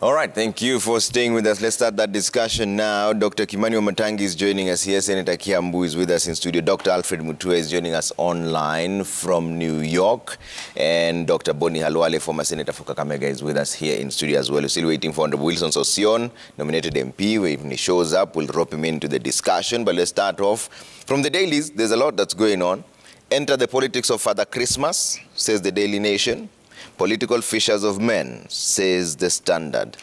All right, thank you for staying with us. Let's start that discussion now. Dr. Kimani Wamatangi is joining us here. Senator Kiambu is with us in studio. Dr. Alfred Mutua is joining us online from New York. And Dr. Boni Halwale, former Senator for Kakamega, is with us here in studio as well. We're still waiting for Honorable Wilson Sosion, nominated MP. When he shows up, we'll drop him into the discussion. But let's start off. From the dailies, there's a lot that's going on. Enter the politics of Father Christmas, says the Daily Nation. Political fishers of men, says the Standard.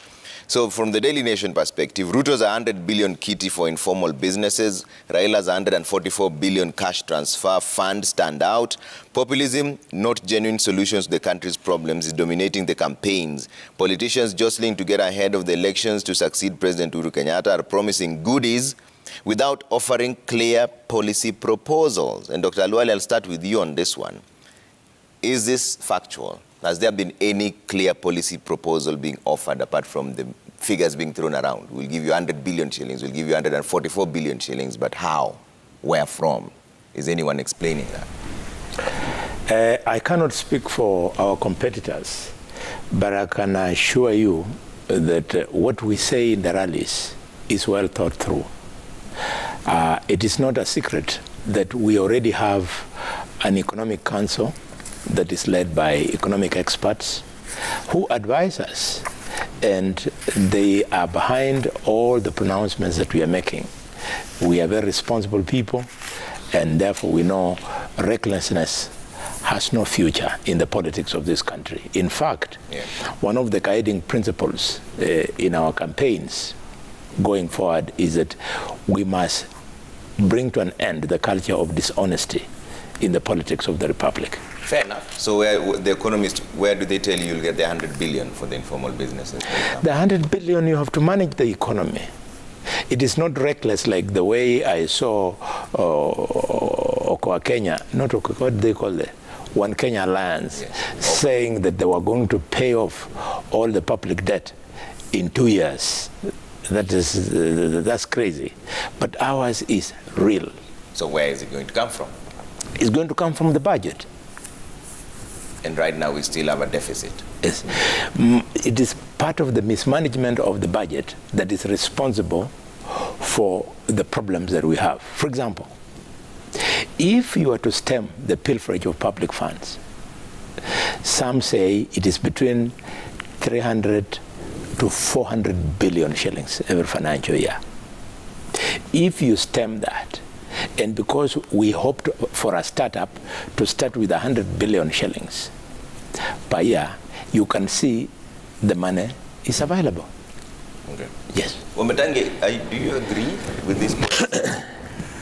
So from the Daily Nation perspective, Ruto's 100 billion kitty for informal businesses, Raila's 144 billion cash transfer fund stand out. Populism, not genuine solutions to the country's problems, is dominating the campaigns. Politicians jostling to get ahead of the elections to succeed President Uhuru Kenyatta are promising goodies without offering clear policy proposals. And Dr. Halwale, I'll start with you on this one. Is this factual? Has there been any clear policy proposal being offered apart from the figures being thrown around? We'll give you 100 billion shillings, we'll give you 144 billion shillings, but how? Where from? Is anyone explaining that? I cannot speak for our competitors, but I can assure you that what we say in the rallies is well thought through. It is not a secret that we already have an economic council that is led by economic experts who advise us, and they are behind all the pronouncements that we are making. We are very responsible people, and therefore we know recklessness has no future in the politics of this country. In fact, one of the guiding principles in our campaigns going forward is that we must bring to an end the culture of dishonesty in the politics of the Republic. Fair enough. So the economists, where do they tell you you'll get the 100 billion for the informal businesses? The 100 billion, you have to manage the economy. It is not reckless like the way I saw Okoa Kenya, not Okoa, what they call it, One Kenya Alliance, saying that they were going to pay off all the public debt in 2 years. That's crazy. But ours is real. So where is it going to come from? It's going to come from the budget. And right now we still have a deficit. Yes. It is part of the mismanagement of the budget that is responsible for the problems that we have. For example, if you are to stem the pilferage of public funds, some say it is between 300 to 400 billion shillings every financial year. If you stem that, and because we hoped for a startup to start with 100 billion shillings per year, you can see the money is available. Okay. Yes. Wamatangi, do you agree with this point?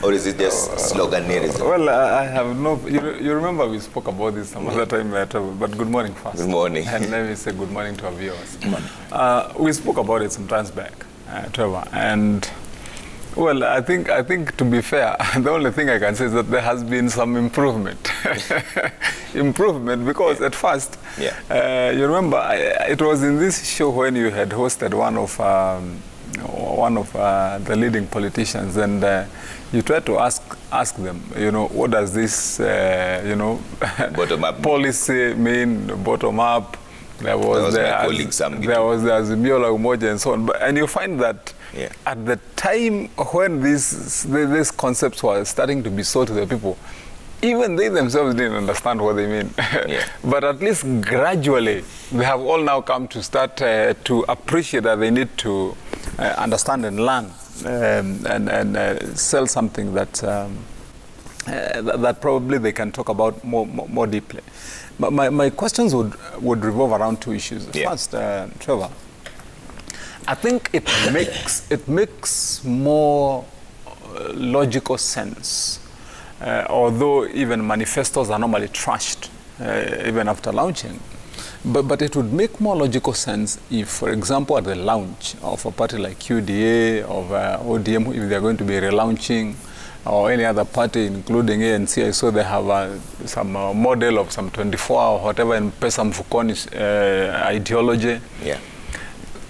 Or is it just sloganerism? Well, I have no... You remember we spoke about this some other time later, but good morning first. Good morning. And let me say good morning to our viewers. Good morning. We spoke about it some times back, Trevor, and... Well, I think to be fair, the only thing I can say is that there has been some improvement. Improvement, because at first, you remember, it was in this show when you had hosted one of the leading politicians, and you tried to ask them, what does this, bottom-up policy mean, bottom-up? There was the Azimio la Umoja and so on. And you find that at the time when these concepts were starting to be sold to the people, even they themselves didn't understand what they mean. But at least gradually, they have all now come to start to appreciate that they need to understand and learn and sell something that that probably they can talk about more deeply. But my questions would revolve around two issues. First, Trevor, I think it makes more logical sense, although even manifestos are normally trashed even after launching. But it would make more logical sense if, for example, at the launch of a party like UDA, of ODM, if they're going to be relaunching, or any other party, including ANC, I saw they have some model of some 24 or whatever, and Pesa Mfukoni's ideology.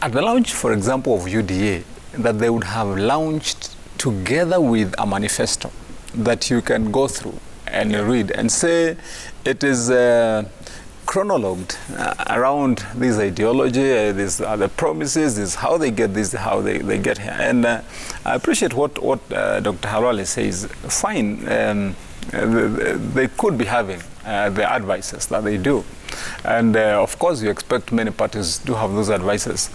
At the launch, for example, of UDA, that they would have launched together with a manifesto that you can go through and read and say it is chronologued around this ideology, these are the promises, this is how they get this, how they get here. And I appreciate what Dr. Halwale says. Fine, they could be having the advices that they do. And of course, you expect many parties to have those advices.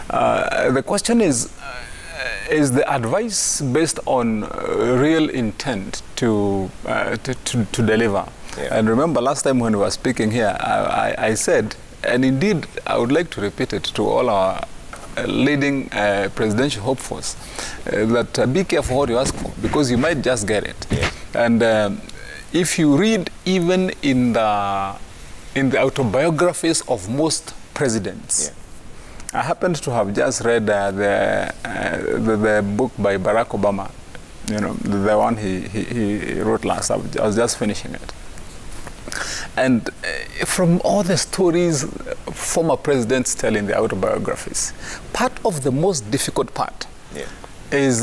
The question is the advice based on real intent to deliver? Yeah. And remember last time when we were speaking here, I said, and indeed I would like to repeat it to all our leading presidential hopefuls, that be careful what you ask for, because you might just get it. Yeah. And if you read even in the autobiographies of most presidents, yeah. I happened to have just read the book by Barack Obama, you know, the one he wrote last. I was just finishing it. And from all the stories former presidents tell in the autobiographies, part of the most difficult part yeah. is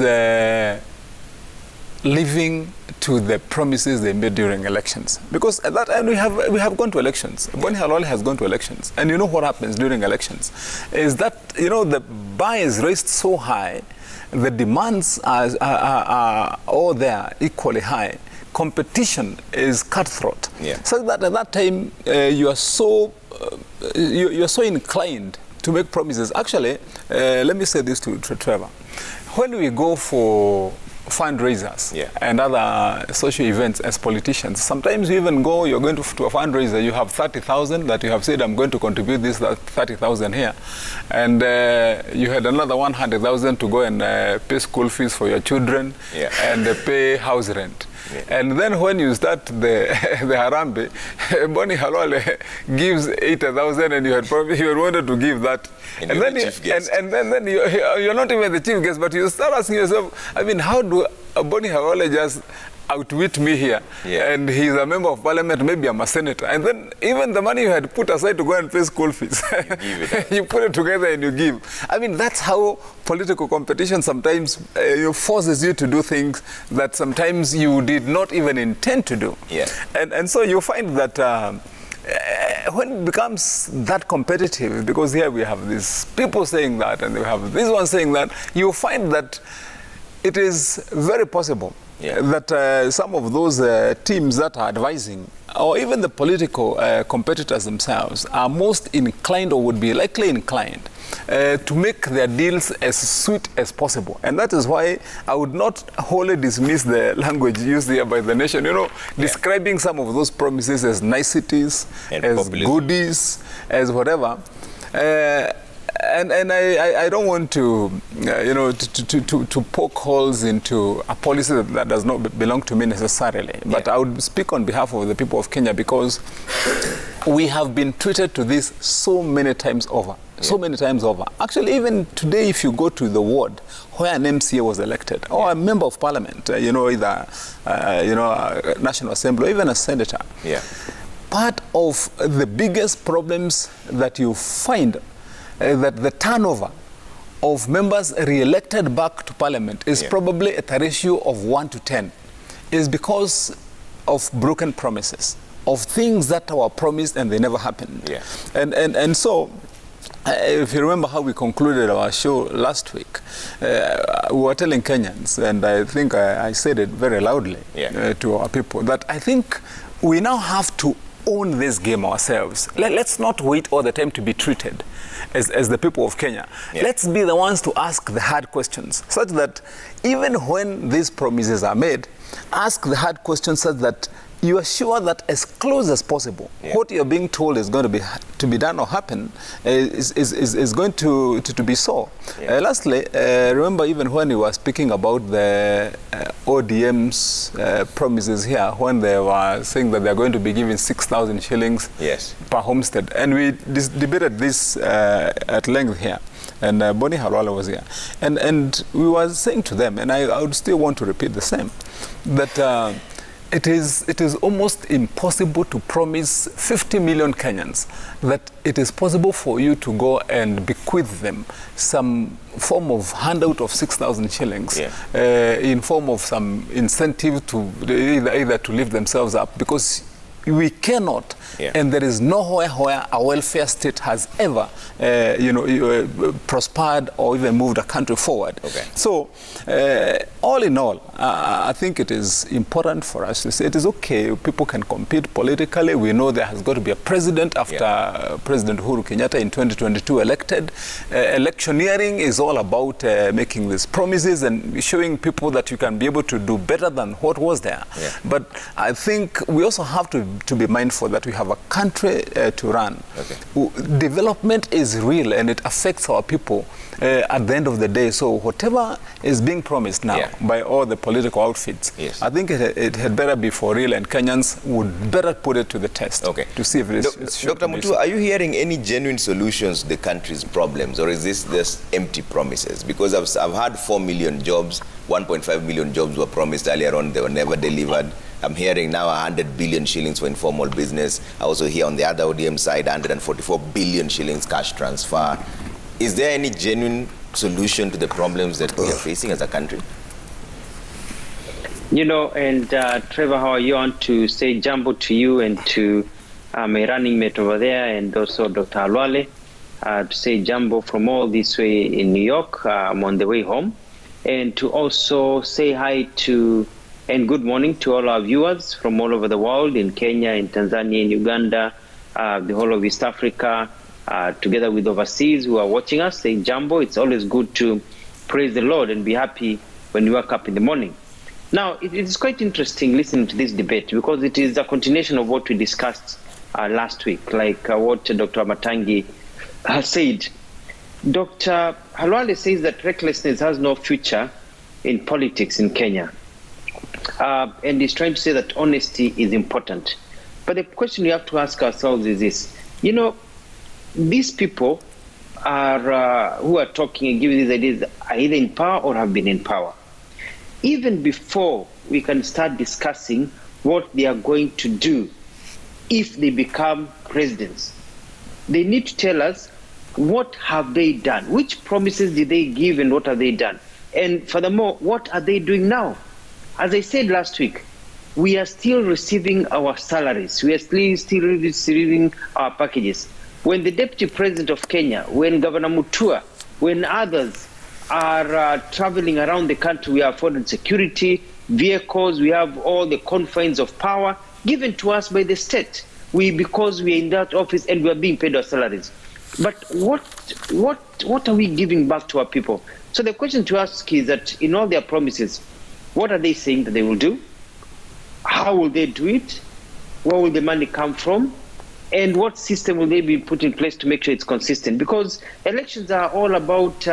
living to the promises they made during elections. Because at that time we have gone to elections. Boni Halwale has gone to elections. And you know what happens during elections is that, you know, the bar is raised so high, the demands are all there equally high. Competition is cutthroat. Yeah. So that at that time you are so inclined to make promises. Actually, let me say this to Trevor. When we go for fundraisers yeah. and other social events as politicians, sometimes you even go, you're going to a fundraiser, you have 30,000 that you have said, I'm going to contribute this 30,000 here. And you had another 100,000 to go and pay school fees for your children yeah. and pay house rent. Yeah. And then when you start the Harambe, Boni Halwale gives 80,000 and you had wanted to give that. And then, then you're not even the chief guest, but you start asking yourself, I mean, how do Boni Halwale just outwit me here? Yeah. And he's a member of parliament, maybe I'm a senator. And then even the money you had put aside to go and pay school fees, you put it together and you give. I mean, that's how political competition sometimes forces you to do things that sometimes you did not even intend to do. Yeah. And so you find that when it becomes that competitive, because here we have these people saying that and we have this one saying that, you find that it is very possible yeah. that some of those teams that are advising, or even the political competitors themselves, are most inclined or would be likely inclined to make their deals as sweet as possible. And that is why I would not wholly dismiss the language used here by the nation, you know, yeah. describing some of those promises as niceties, and as populism. Goodies, as whatever. And I don't want to, you know, to poke holes into a policy that does not belong to me necessarily. But yeah. I would speak on behalf of the people of Kenya, because we have been treated to this so many times over. Yeah. So many times over. Actually, even today, if you go to the ward where an MCA was elected, or yeah. a member of parliament, you know, either, you know, National Assembly, or even a senator, yeah. part of the biggest problems that you find that the turnover of members re-elected back to parliament is yeah. probably at a ratio of 1 to 10, is because of broken promises, of things that were promised and they never happened. Yeah. And so, if you remember how we concluded our show last week, we were telling Kenyans, and I think I said it very loudly yeah. To our people, that I think we now have to own this game ourselves. Let's not wait all the time to be treated as the people of Kenya. Yeah. Let's be the ones to ask the hard questions, such that even when these promises are made, ask the hard questions such that you are sure that as close as possible, yeah. what you're being told is going to be done or happen is going to be so. Yeah. Lastly, remember even when we were speaking about the ODM's promises here, when they were saying that they're going to be giving 6,000 shillings yes. per homestead, and we debated this at length here. And Boni Halwale was here. And we were saying to them, and I would still want to repeat the same, that it is almost impossible to promise 50 million Kenyans that it is possible for you to go and bequeath them some form of handout of 6,000 shillings yeah. In form of some incentive to either to lift themselves up, because We cannot, and there is nowhere where a welfare state has ever, prospered or even moved a country forward. Okay. So, all in all, I think it is important for us to say it is okay. People can compete politically. We know there has got to be a president after President Uhuru Kenyatta in 2022 elected. Electioneering is all about making these promises and showing people that you can be able to do better than what was there. Yeah. But I think we also have to be mindful that we have a country to run. Okay. Development is real and it affects our people at the end of the day. So whatever is being promised now by all the political outfits, I think it had better be for real, and Kenyans would better put it to the test to see if it is. Dr. Mutua, are you hearing any genuine solutions to the country's problems, or is this just empty promises? Because I've had 4 million jobs, 1.5 million jobs were promised earlier on, they were never delivered. I'm hearing now 100 billion shillings for informal business. I also hear on the other ODM side 144 billion shillings cash transfer. Is there any genuine solution to the problems that we are facing as a country? You know, and Trevor, how are you? On to say jumbo to you and to my running mate over there, and also Dr. Alwale, to say jumbo from all this way in New York. I'm on the way home. And to also say hi to and good morning to all our viewers from all over the world, in Kenya, in Tanzania, in Uganda, the whole of East Africa, together with overseas who are watching us. Say jumbo. It's always good to praise the Lord and be happy when you wake up in the morning. Now, it is quite interesting listening to this debate, because it is a continuation of what we discussed last week, like what Dr. Matangi said. Dr. Halwale says that recklessness has no future in politics in Kenya. And he's trying to say that honesty is important. But the question we have to ask ourselves is this. You know, these people are who are talking and giving these ideas are either in power or have been in power. Even before we can start discussing what they are going to do if they become presidents, they need to tell us what have they done, which promises did they give, and what have they done, and furthermore, what are they doing now? As I said last week, we are still receiving our salaries, we are still receiving our packages. When the Deputy President of Kenya, when Governor Mutua, when others are traveling around the country, we are afforded security, vehicles, we have all the confines of power given to us by the state. Because we are in that office and we are being paid our salaries. But what are we giving back to our people? So the question to ask is that in all their promises, what are they saying that they will do? How will they do it? Where will the money come from? And what system will they be put in place to make sure it's consistent? Because elections are all about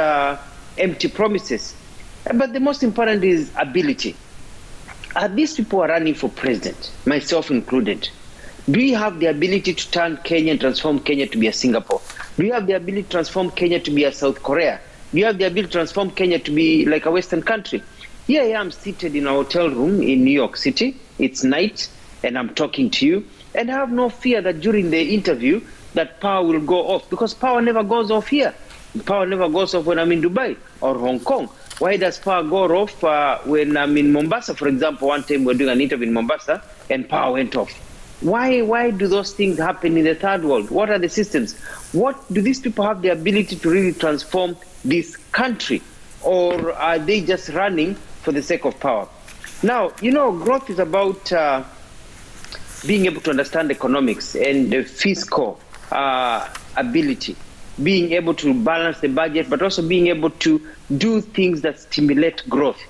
empty promises. But the most important is ability. These people are running for president, myself included. Do we have the ability to turn Kenya and transform Kenya to be a Singapore? Do we have the ability to transform Kenya to be a South Korea? Do you have the ability to transform Kenya to be like a Western country? Here I am seated in a hotel room in New York City. It's night and I'm talking to you. And I have no fear that during the interview that power will go off, because power never goes off here. Power never goes off when I'm in Dubai or Hong Kong. Why does power go off when I'm in Mombasa, for example? One time we were doing an interview in Mombasa and power went off. Why do those things happen in the third world? What are the systems? What do these people have the ability to really transform this country? Or are they just running for the sake of power? Now, you know, growth is about being able to understand economics and the fiscal ability, being able to balance the budget, but also being able to do things that stimulate growth.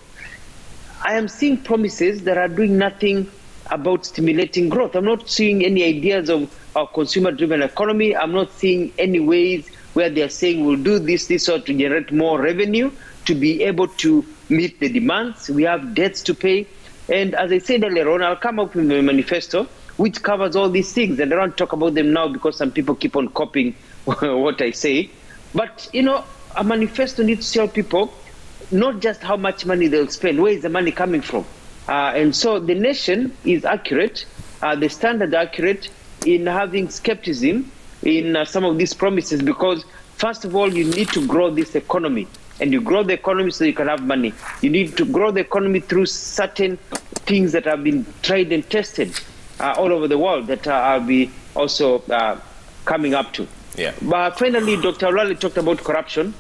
I am seeing promises that are doing nothing about stimulating growth. I'm not seeing any ideas of a consumer-driven economy. I'm not seeing any ways where they are saying we'll do this or to generate more revenue to be able to meet the demands. We have debts to pay. And as I said earlier on, I'll come up with a manifesto which covers all these things. And I don't talk about them now because some people keep on copying what I say. But, you know, a manifesto needs to tell people not just how much money they'll spend, where is the money coming from? And so the nation is accurate, the standards are accurate in having skepticism in some of these promises, because first of all, you need to grow this economy, and you grow the economy so you can have money. You need to grow the economy through certain things that have been tried and tested. all over the world that I'll be also coming up to. Yeah. But finally, Dr. Olwale talked about corruption,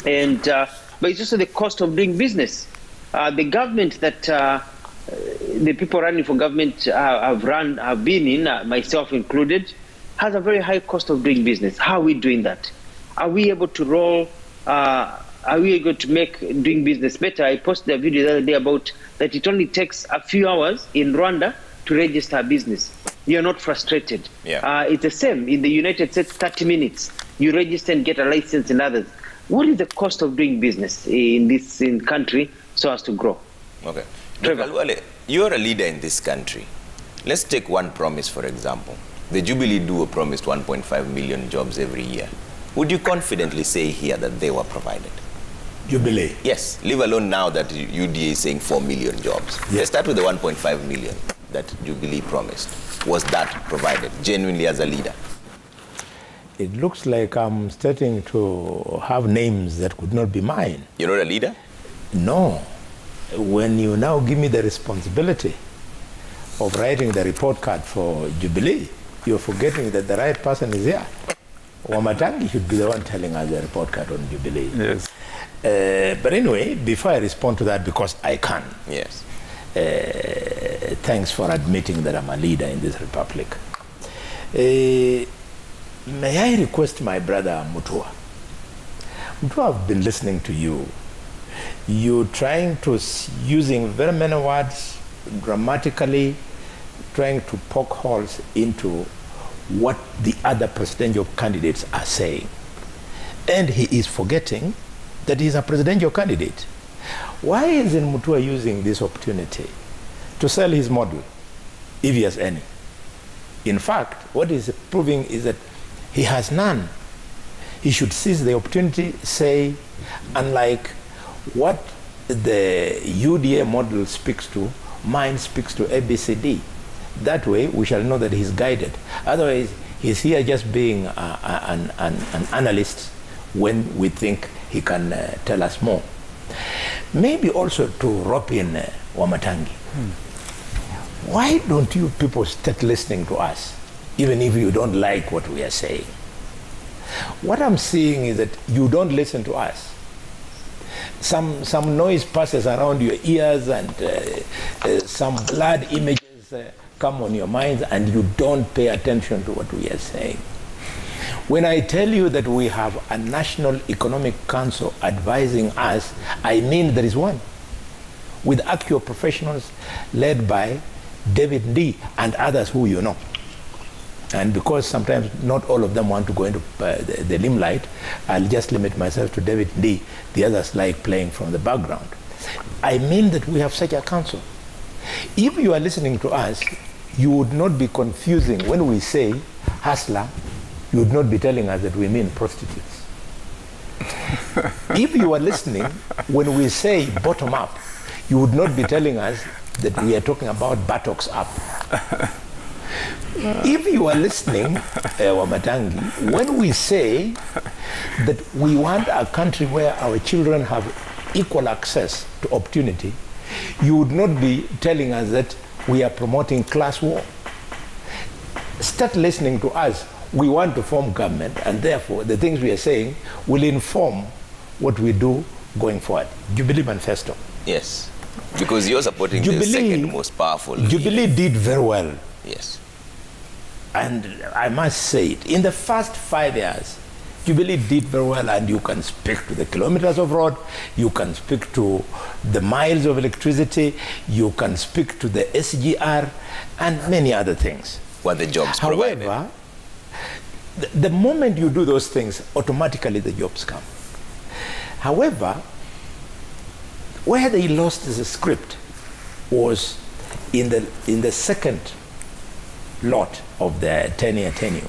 and but it's also the cost of doing business. The government that the people running for government have been in, myself included, has a very high cost of doing business. How are we doing that? Are we able to roll? Are we able to make doing business better? I posted a video the other day about that it only takes a few hours in Rwanda to register a business. You're not frustrated. Yeah. It's the same in the United States, 30 minutes. You register and get a license in others. What is the cost of doing business in this country so as to grow? Okay. Dr. Olwale, you're a leader in this country. Let's take one promise, for example. The Jubilee duo promised 1.5 million jobs every year. Would you confidently say here that they were provided? Jubilee? Yes, leave alone now that UDA is saying 4 million jobs. Yes. Let's start with the 1.5 million that Jubilee promised. Was that provided genuinely as a leader? It looks like I'm starting to have names that could not be mine. You're not a leader? No. When you now give me the responsibility of writing the report card for Jubilee, you're forgetting that the right person is here. Wamatangi should be the one telling us the report card on Jubilee. Yes. But anyway, before I respond to that, because I can. Yes. Thanks for admitting that I'm a leader in this republic. May I request my brother Mutua? Mutua, I've been listening to you. You're trying to, using very many words, grammatically, trying to poke holes into what the other presidential candidates are saying. And he is forgetting that he's a presidential candidate. Why isn't Mutua using this opportunity to sell his model, if he has any? In fact, what he's proving is that he has none. He should seize the opportunity, say, unlike what the UDA model speaks to, mine speaks to ABCD. That way, we shall know that he's guided. Otherwise, he's here just being an analyst when we think he can tell us more. Maybe also to rope in Wamatangi. Why don't you people start listening to us, even if you don't like what we are saying? What I'm seeing is that you don't listen to us. Some noise passes around your ears, and some blurred images come on your minds, and you don't pay attention to what we are saying. When I tell you that we have a National Economic Council advising us, I mean there is one, with actual professionals led by David D. and others who you know. And because sometimes not all of them want to go into the limelight, I'll just limit myself to David D. The others like playing from the background. I mean that we have such a council. If you are listening to us, you would not be confusing when we say hustler. You would not be telling us that we mean prostitutes. If you are listening, when we say bottom up, you would not be telling us that we are talking about buttocks up. If you are listening, Wamatangi, when we say that we want a country where our children have equal access to opportunity, you would not be telling us that we are promoting class war. Start listening to us. We want to form government, and therefore the things we are saying will inform what we do going forward. Jubilee Manifesto. Yes, because you're supporting the second most powerful. Jubilee did very well. Yes. And I must say it, in the first 5 years, Jubilee did very well, and you can speak to the kilometers of road, you can speak to the miles of electricity, you can speak to the SGR, and many other things. Were the jobs provided? However, the moment you do those things, automatically the jobs come. However, where they lost the script was in the second lot of the 10-year tenure,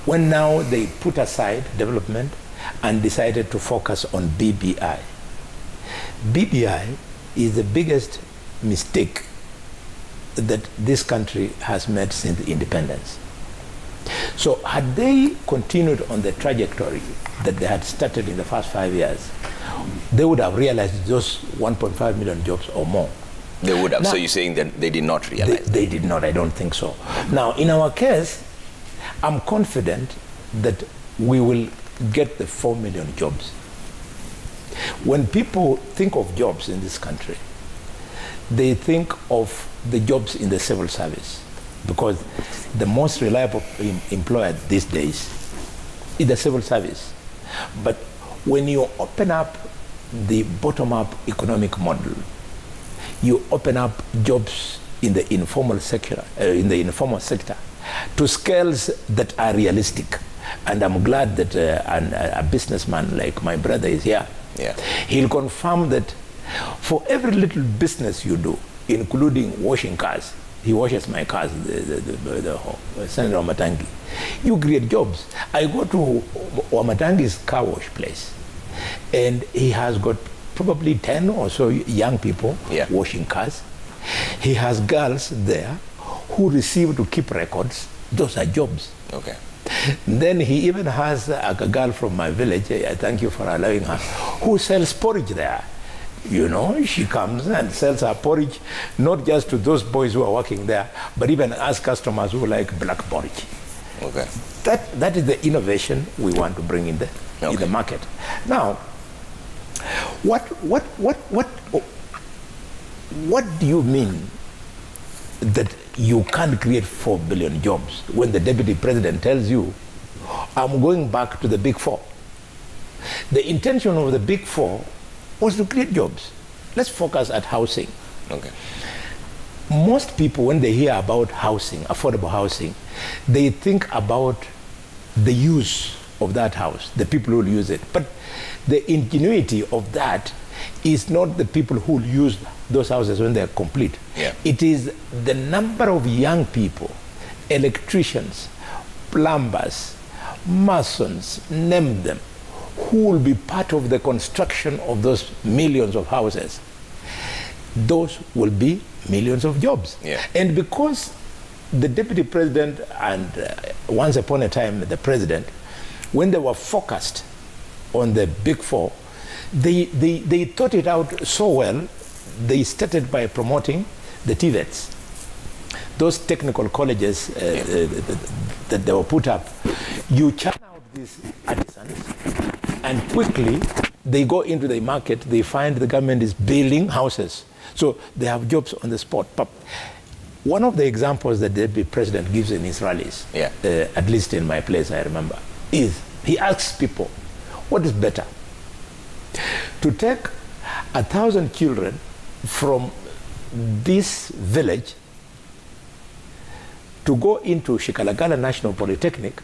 when now they put aside development and decided to focus on BBI. BBI is the biggest mistake that this country has made since independence. So had they continued on the trajectory that they had started in the first 5 years, they would have realized those 1.5 million jobs or more They would have. Now, so you're saying that they did not realize? They did not. I don't think so. Now, in our case, I'm confident that we will get the 4 million jobs. When people think of jobs in this country, they think of the jobs in the civil service, because the most reliable employer these days is the civil service. But when you open up the bottom-up economic model, you open up jobs in the informal sector, to scales that are realistic. And I'm glad that a businessman like my brother is here. Yeah. He'll confirm that for every little business you do, including washing cars, he washes my cars, the Senator Wamatangi, you create jobs. I go to Wamatangi's car wash place, and he has got probably 10 or so young people washing cars. He has girls there who receive to keep records. Those are jobs. Okay. Then he even has a girl from my village, I thank you for allowing her, who sells porridge there. You know, she comes and sells her porridge, not just to those boys who are working there, but even as customers who like black porridge. Okay. That is the innovation we want to bring in the market. Now, what do you mean that you can't create 4 billion jobs when the deputy president tells you, I'm going back to the big four? The intention of the big four was to create jobs. Let's focus at housing. Okay. Most people, when they hear about housing, affordable housing, they think about the use of that house, the people who will use it. But the ingenuity of that is not the people who will use those houses when they're complete. Yeah. It is the number of young people, electricians, plumbers, masons, name them, who will be part of the construction of those millions of houses. Those will be millions of jobs. Yeah. And because the deputy president and once upon a time the president, when they were focused on the big four, they thought it out so well, they started by promoting the TVETs. Those technical colleges that they were put up, you churn out these artisans, and quickly they go into the market, they find the government is building houses. So they have jobs on the spot. But one of the examples that the president gives in his rallies, at least in my place I remember, is he asks people, what is better? To take 1,000 children from this village to go into Shikalagala National Polytechnic,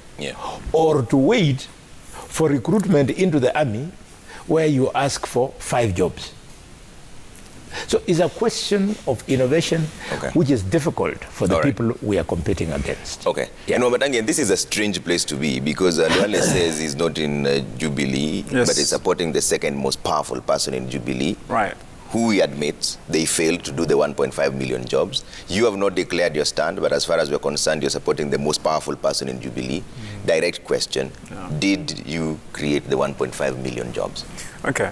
or to wait for recruitment into the army where you ask for 5 jobs. So it's a question of innovation, which is difficult for the people we are competing against. Okay. Yeah. And Wamatangi, this is a strange place to be, because Luale says he's not in Jubilee, but he's supporting the second most powerful person in Jubilee. Right. Who he admits they failed to do the 1.5 million jobs. You have not declared your stand, but as far as we're concerned, you're supporting the most powerful person in Jubilee. Direct question, did you create the 1.5 million jobs? Okay,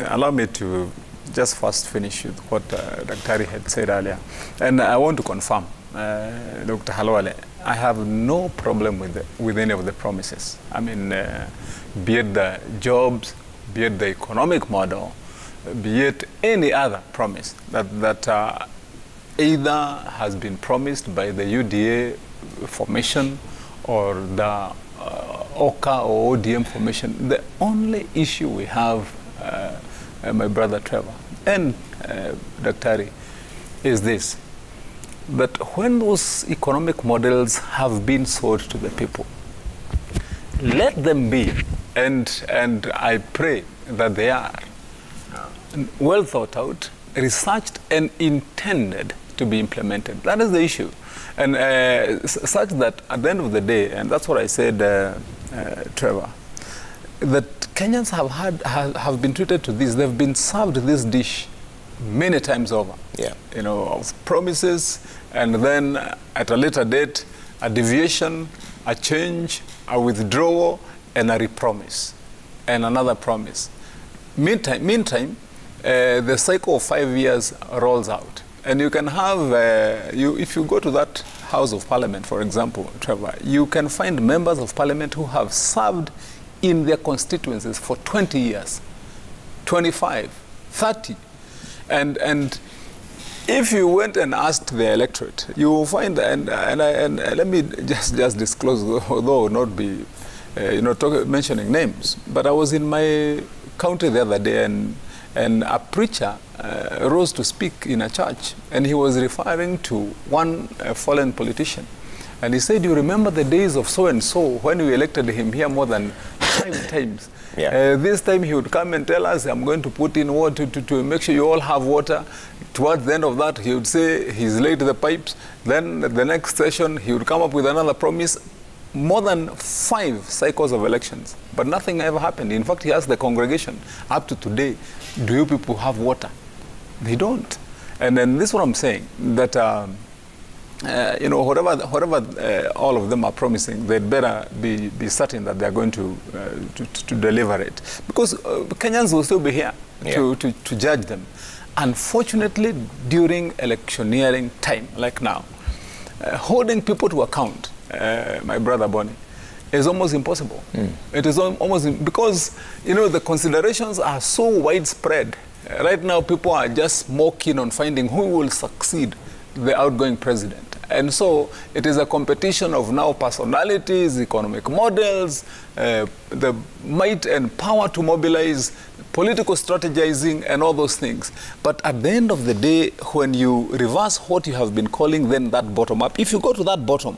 allow me to just first finish with what Dr. had said earlier. And I want to confirm, Dr. Halwale, I have no problem with any of the promises. I mean, be it the jobs, be it the economic model, be it any other promise that either has been promised by the UDA formation or the OCA or ODM formation. The only issue we have, my brother Trevor and Dr. is this, that when those economic models have been sold to the people, let them be, and I pray that they are, well thought out, researched and intended to be implemented. That is the issue. And such that at the end of the day, and that's what I said, Trevor, that Kenyans have been treated to this. They've been served this dish many times over. Yeah. You know, of promises, and then at a later date, a deviation, a change, a withdrawal, and a repromise, and another promise. Meantime, the cycle of 5 years rolls out, And you can have, if you go to that House of Parliament, for example, Trevor, you can find members of Parliament who have served in their constituencies for 20 years, 25, 30. And if you went and asked the electorate, you will find, and let me just disclose, although not be, mentioning names, but I was in my county the other day, and a preacher rose to speak in a church, and he was referring to one fallen politician. And he said, you remember the days of so-and-so when we elected him here more than 5 times. Yeah. This time he would come and tell us, I'm going to put in water to make sure you all have water. Towards the end of that, he would say he's laid the pipes. Then the next session, he would come up with another promise. More than 5 cycles of elections, but nothing ever happened. In fact, he asked the congregation, up to today, do you people have water? They don't. And then this is what I'm saying, that whatever all of them are promising, they'd better be certain that they're going to deliver it. Because Kenyans will still be here to judge them. Unfortunately, during electioneering time, like now, holding people to account, my brother Bonnie, is almost impossible. It is almost, because, the considerations are so widespread. Right now, people are just more keen on finding who will succeed the outgoing president. And so it is a competition of now personalities, economic models, the might and power to mobilize, political strategizing, and all those things. But at the end of the day, when you reverse what you have been calling then that bottom up, if you go to that bottom,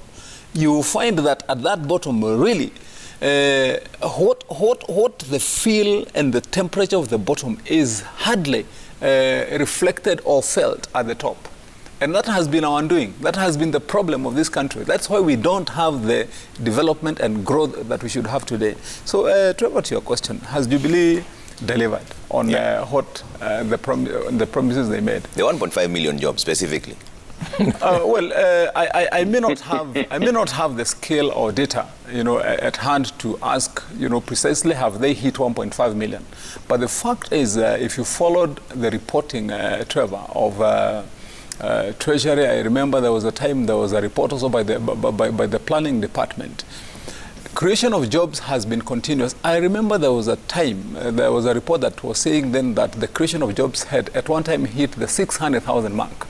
you will find that at that bottom, really, what the feel and the temperature of the bottom is hardly reflected or felt at the top. And that has been our undoing. That has been the problem of this country. That's why we don't have the development and growth that we should have today. So, Trevor, to your question, has Jubilee delivered on what the promises they made? The 1.5 million jobs, specifically. I may not have the scale or data, at hand to ask, precisely have they hit 1.5 million. But the fact is, if you followed the reporting, Trevor, of Treasury, I remember there was a time there was a report also by the planning department. Creation of jobs has been continuous. I remember there was a time, there was a report that was saying then that the creation of jobs had at one time hit the 600,000 mark.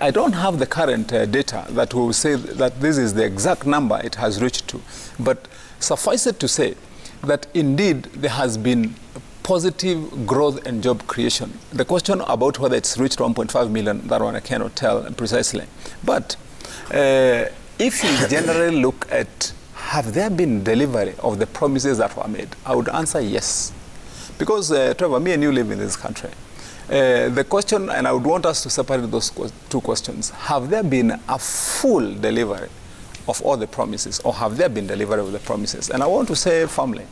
I don't have the current data that will say that this is the exact number it has reached to. But suffice it to say that indeed there has been positive growth and job creation. The question about whether it's reached 1.5 million, that one I cannot tell precisely. But if you generally look at, have there been delivery of the promises that were made, I would answer yes. Because, Trevor, me and you live in this country. The question, and I would want us to separate those 2 questions, have there been a full delivery of all the promises, or have there been delivery of the promises? And I want to say firmly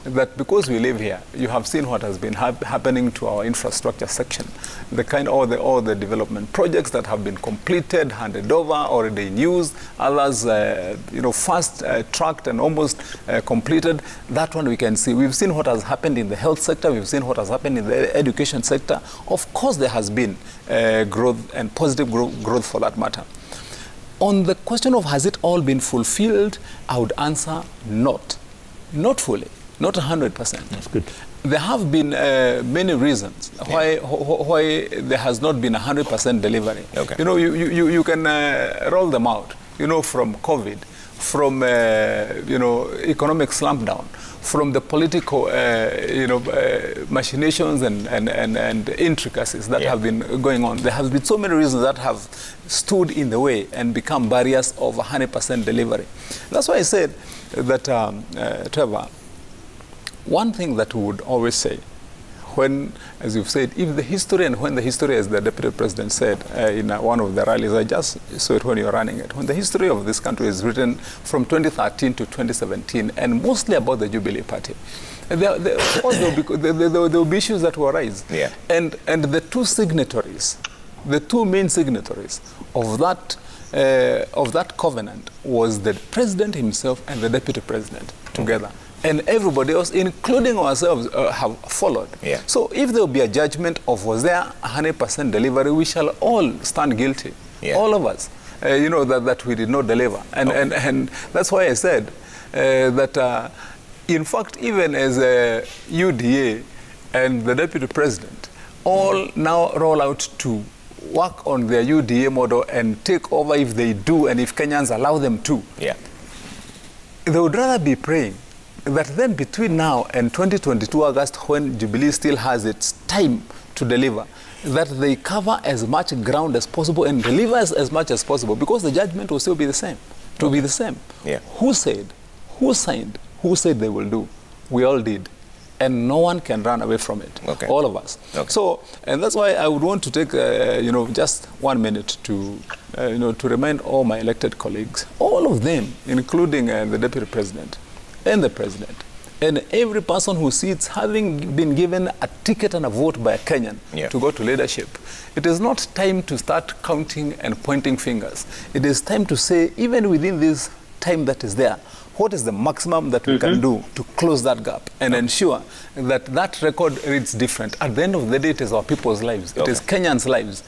that because we live here, you have seen what has been happening to our infrastructure section, all the development projects that have been completed, handed over, already in use, others, fast tracked and almost completed. That one we can see. We've seen what has happened in the health sector. We've seen what has happened in the education sector. Of course, there has been growth and positive growth for that matter. On the question of has it all been fulfilled, I would answer not. Not fully, not 100%. That's good. There have been many reasons why there has not been 100% delivery. Okay. You can roll them out, from COVID, from, economic slump down, from the political, machinations and intricacies that have been going on. There have been so many reasons that have stood in the way and become barriers of 100% delivery. That's why I said that, Trevor, one thing that we would always say, when, as you've said, if the history, and when the history, as the Deputy President said in one of the rallies, I just saw it when you were running it, when the history of this country is written from 2013 to 2017, and mostly about the Jubilee Party, of course there will be issues that will arise. Yeah. And the 2 signatories, the 2 main signatories of that covenant was the President himself and the Deputy President together. and everybody else, including ourselves, have followed. Yeah. So if there will be a judgment of was there 100% delivery, we shall all stand guilty, all of us, that we did not deliver. And that's why I said that, in fact, even as a UDA and the Deputy President, all now roll out to work on their UDA model and take over if they do and if Kenyans allow them to. Yeah. They would rather be praying that then between now and 2022 August, when Jubilee still has its time to deliver, that they cover as much ground as possible and deliver as much as possible, because the judgment will still be the same. It will be the same. Yeah. Who said, who signed, who said they will do? We all did. And no one can run away from it. Okay. All of us. Okay. So, and that's why I would want to take, just 1 minute to, to remind all my elected colleagues, all of them, including the Deputy President and the President, and every person who sits having been given a ticket and a vote by a Kenyan to go to leadership. It is not time to start counting and pointing fingers. It is time to say, even within this time that is there, what is the maximum that we can do to close that gap and ensure that that record reads different? At the end of the day, it is our people's lives. It is Kenyans' lives.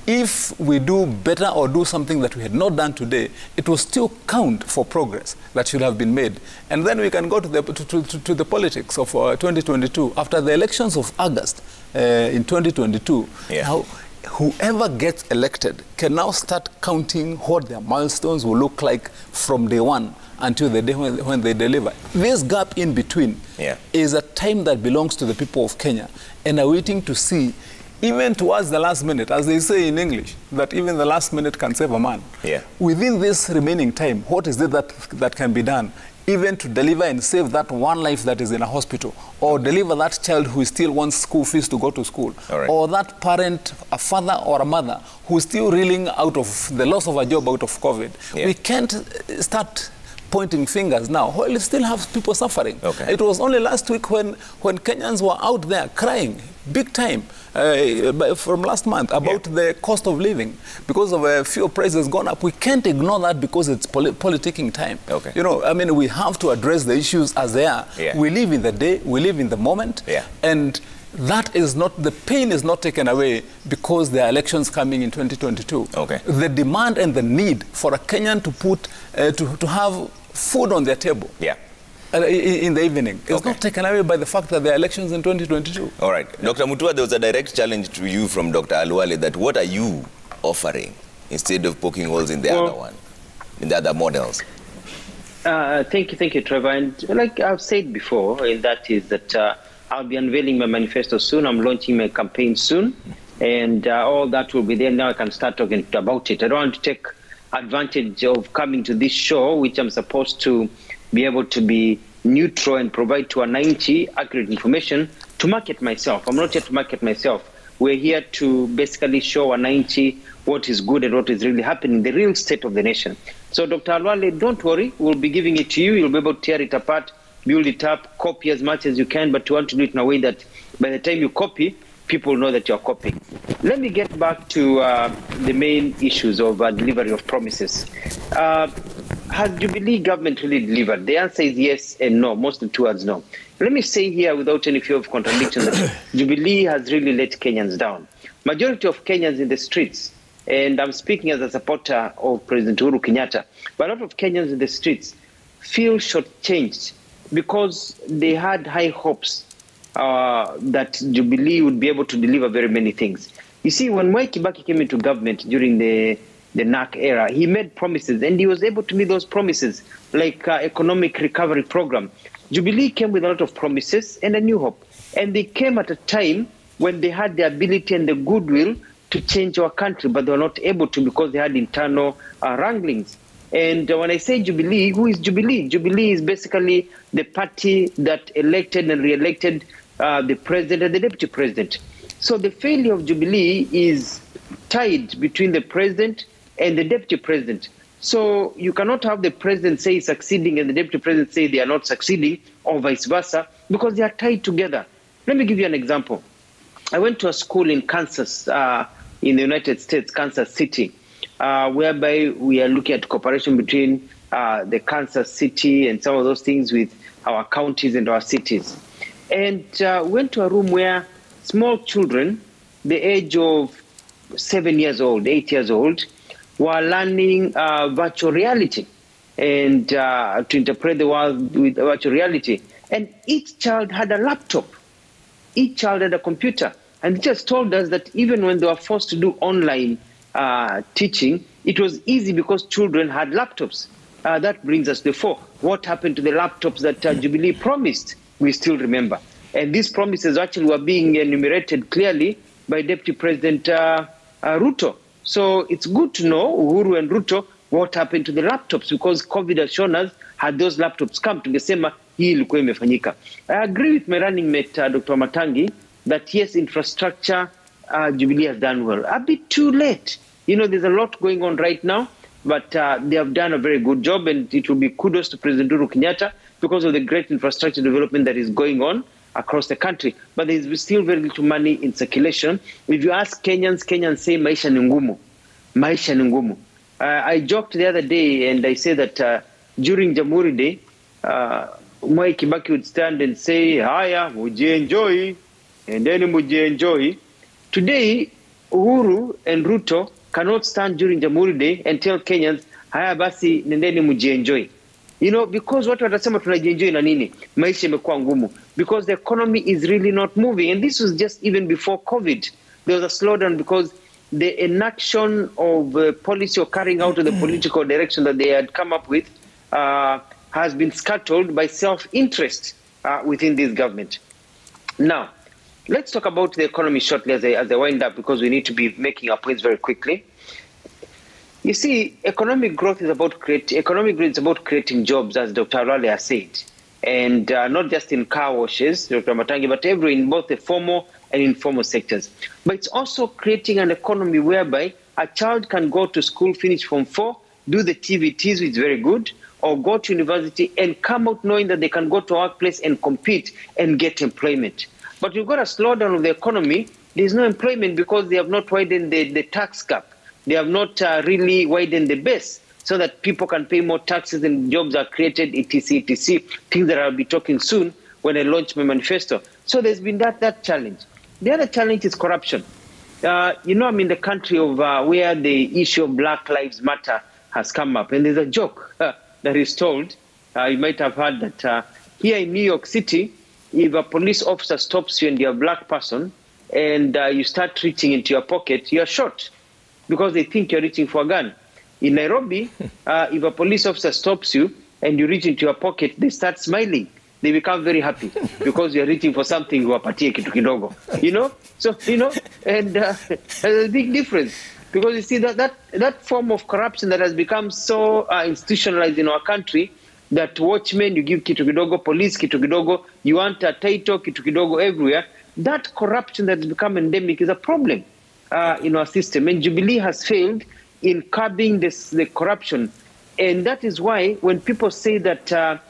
If we do better or do something that we had not done today, it will still count for progress that should have been made. And then we can go to the politics of 2022. After the elections of August in 2022, now, whoever gets elected can now start counting what their milestones will look like from day one until the day when they deliver. This gap in between is a time that belongs to the people of Kenya and are waiting to see, even towards the last minute, as they say in English, that even the last minute can save a man. Within this remaining time, what is it that can be done, even to deliver and save that one life that is in a hospital, or deliver that child who still wants school fees to go to school, or that parent, a father or a mother, who's still reeling out of the loss of a job out of COVID. We can't start pointing fingers now. Well, we still have people suffering. It was only last week when Kenyans were out there crying big time from last month about the cost of living because of fuel prices gone up. We can't ignore that because it's politicking time. We have to address the issues as they are. We live in the day, we live in the moment, and that is not, the pain is not taken away because there are elections coming in 2022. The demand and the need for a Kenyan to put, to have food on their table in the evening is not taken away by the fact that there are elections in 2022. All right. Dr. Mutua, there was a direct challenge to you from Dr. Alwale that what are you offering instead of poking holes in the other one, in the other models? Thank you, Trevor. And like I've said before, and that is that I'll be unveiling my manifesto soon. I'm launching my campaign soon. And all that will be there. Now I can start talking about it. I don't want to take advantage of coming to this show, which I'm supposed to be able to be neutral and provide to a 90 accurate information to market myself. I'm not here to market myself. We're here to basically show a 90 what is good and what is really happening, the real state of the nation. So Dr. Alwale, don't worry. We'll be giving it to you. You'll be able to tear it apart, build it up, copy as much as you can, but you want to do it in a way that by the time you copy, people know that you're copying. Let me get back to the main issues of delivery of promises. Has Jubilee government really delivered? The answer is yes and no, mostly towards no. Let me say here without any fear of contradiction that Jubilee has really let Kenyans down. Majority of Kenyans in the streets, and I'm speaking as a supporter of President Uhuru Kenyatta, but a lot of Kenyans in the streets feel shortchanged because they had high hopes that Jubilee would be able to deliver very many things. You see, when Mwai Kibaki came into government during the NAC era, he made promises and he was able to meet those promises, like economic recovery program. Jubilee came with a lot of promises and a new hope. And they came at a time when they had the ability and the goodwill to change our country, but they were not able to because they had internal wranglings. And when I say Jubilee, who is Jubilee? Jubilee is basically the party that elected and re-elected the president and the deputy president. So the failure of Jubilee is tied between the president and the deputy president. So you cannot have the president say he's succeeding and the deputy president say they are not succeeding, or vice versa, because they are tied together. Let me give you an example. I went to a school in Kansas, in the United States, Kansas City, whereby we are looking at cooperation between the Kansas City and some of those things with our counties and our cities. And went to a room where small children, the age of 7 years old, 8 years old, were learning virtual reality and to interpret the world with virtual reality. And each child had a laptop. Each child had a computer. And they just told us that even when they were forced to do online teaching, it was easy because children had laptops. That brings us to what happened to the laptops that Jubilee promised. We still remember. And these promises actually were being enumerated clearly by Deputy President Ruto. So it's good to know, Uhuru and Ruto, what happened to the laptops, because COVID has shown us, had those laptops come, tungesema hii ilikuwa imefanyika. I agree with my running mate, Dr. Matangi, that yes, infrastructure, Jubilee has done well. A bit too late. You know, there's a lot going on right now, but they have done a very good job, and it will be kudos to President Uhuru Kenyatta because of the great infrastructure development that is going on across the country. But there is still very little money in circulation. If you ask Kenyans say maisha ni ngumu. Maisha ni ngumu. I joked the other day and I said that during Jamhuri Day, Mwai Kibaki would stand and say, haya, mujie enjoy, and then mujie enjoy. Today, Uhuru and Ruto cannot stand during Jamhuri Day and tell Kenyans, haya basi, nendeni mujie enjoy. You know, because watu watasema tunajienjoy na nini? Maisha imekuwa ngumu. Because the economy is really not moving. And this was just even before COVID. There was a slowdown because the inaction of policy or carrying out of the political direction that they had come up with has been scuttled by self-interest within this government. Now, let's talk about the economy shortly as I wind up, because we need to be making our points very quickly. You see, economic growth is about creating jobs, as Dr. Alwale has said, and not just in car washes, Dr. Matangi, but in both the formal and informal sectors. But it's also creating an economy whereby a child can go to school, finish Form 4, do the TVTs, which is very good, or go to university and come out knowing that they can go to a workplace and compete and get employment. But you've got a slowdown of the economy. There's no employment because they have not widened the tax gap. They have not really widened the base so that people can pay more taxes and jobs are created, etc., etc., things that I'll be talking soon when I launch my manifesto. So there's been that challenge. The other challenge is corruption. You know, I'm in the country of where the issue of Black Lives Matter has come up. And there's a joke that is told. You might have heard that here in New York City, if a police officer stops you and you're a black person and you start reaching into your pocket, you're shot because they think you're reaching for a gun. In Nairobi, if a police officer stops you and you reach into your pocket, they start smiling. They become very happy because you're reaching for something, wapatie kitu kidogo. You know? So, you know, and there's a big difference. Because you see, that form of corruption that has become so institutionalized in our country, that watchmen, you give kitu kidogo, police kitu kidogo, you want a title, kitu kidogo everywhere, that corruption that has become endemic is a problem in our system. And Jubilee has failed in curbing the corruption. And that is why when people say that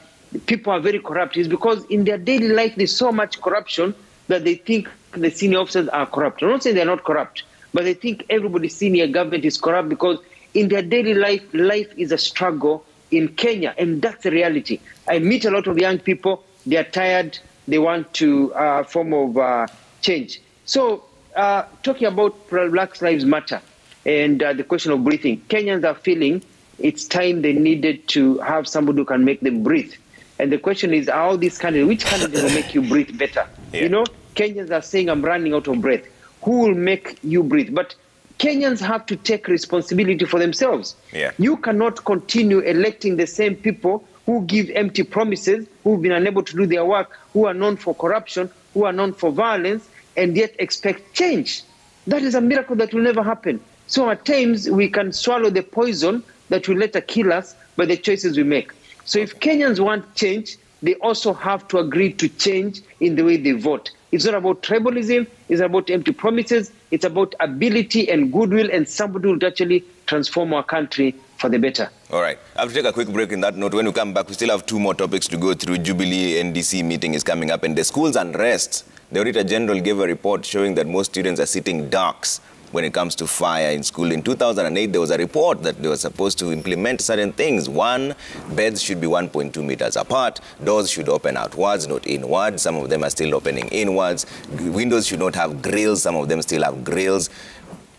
people are very corrupt, is because in their daily life there's so much corruption that they think the senior officers are corrupt. I'm not saying they're not corrupt, but they think everybody senior government is corrupt because in their daily life is a struggle in Kenya, and that's the reality. I meet a lot of young people, they are tired, they want to form of change. So talking about Black Lives Matter and the question of breathing, Kenyans are feeling it's time they needed to have somebody who can make them breathe. And the question is, how these candidates, which candidate will make you breathe better? Yeah. You know, Kenyans are saying, I'm running out of breath. Who will make you breathe? But Kenyans have to take responsibility for themselves. Yeah. You cannot continue electing the same people who give empty promises, who've been unable to do their work, who are known for corruption, who are known for violence, and yet expect change. That is a miracle that will never happen. So at times, we can swallow the poison that will later kill us by the choices we make. So if Kenyans want change, they also have to agree to change in the way they vote. It's not about tribalism, it's about empty promises, it's about ability and goodwill and somebody who will actually transform our country for the better. All right. I have to take a quick break in that note. When we come back, we still have 2 more topics to go through. Jubilee NDC meeting is coming up, and the schools unrest. The Auditor General gave a report showing that most students are sitting ducks when it comes to fire in school. In 2008, there was a report that they were supposed to implement certain things. One, beds should be 1.2 meters apart. Doors should open outwards, not inwards. Some of them are still opening inwards. Windows should not have grills. Some of them still have grills.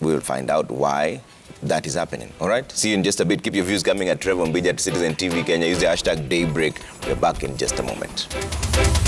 We will find out why that is happening. All right? See you in just a bit. Keep your views coming at Trevor Mbija at Citizen TV Kenya. Use the hashtag Daybreak. We're back in just a moment.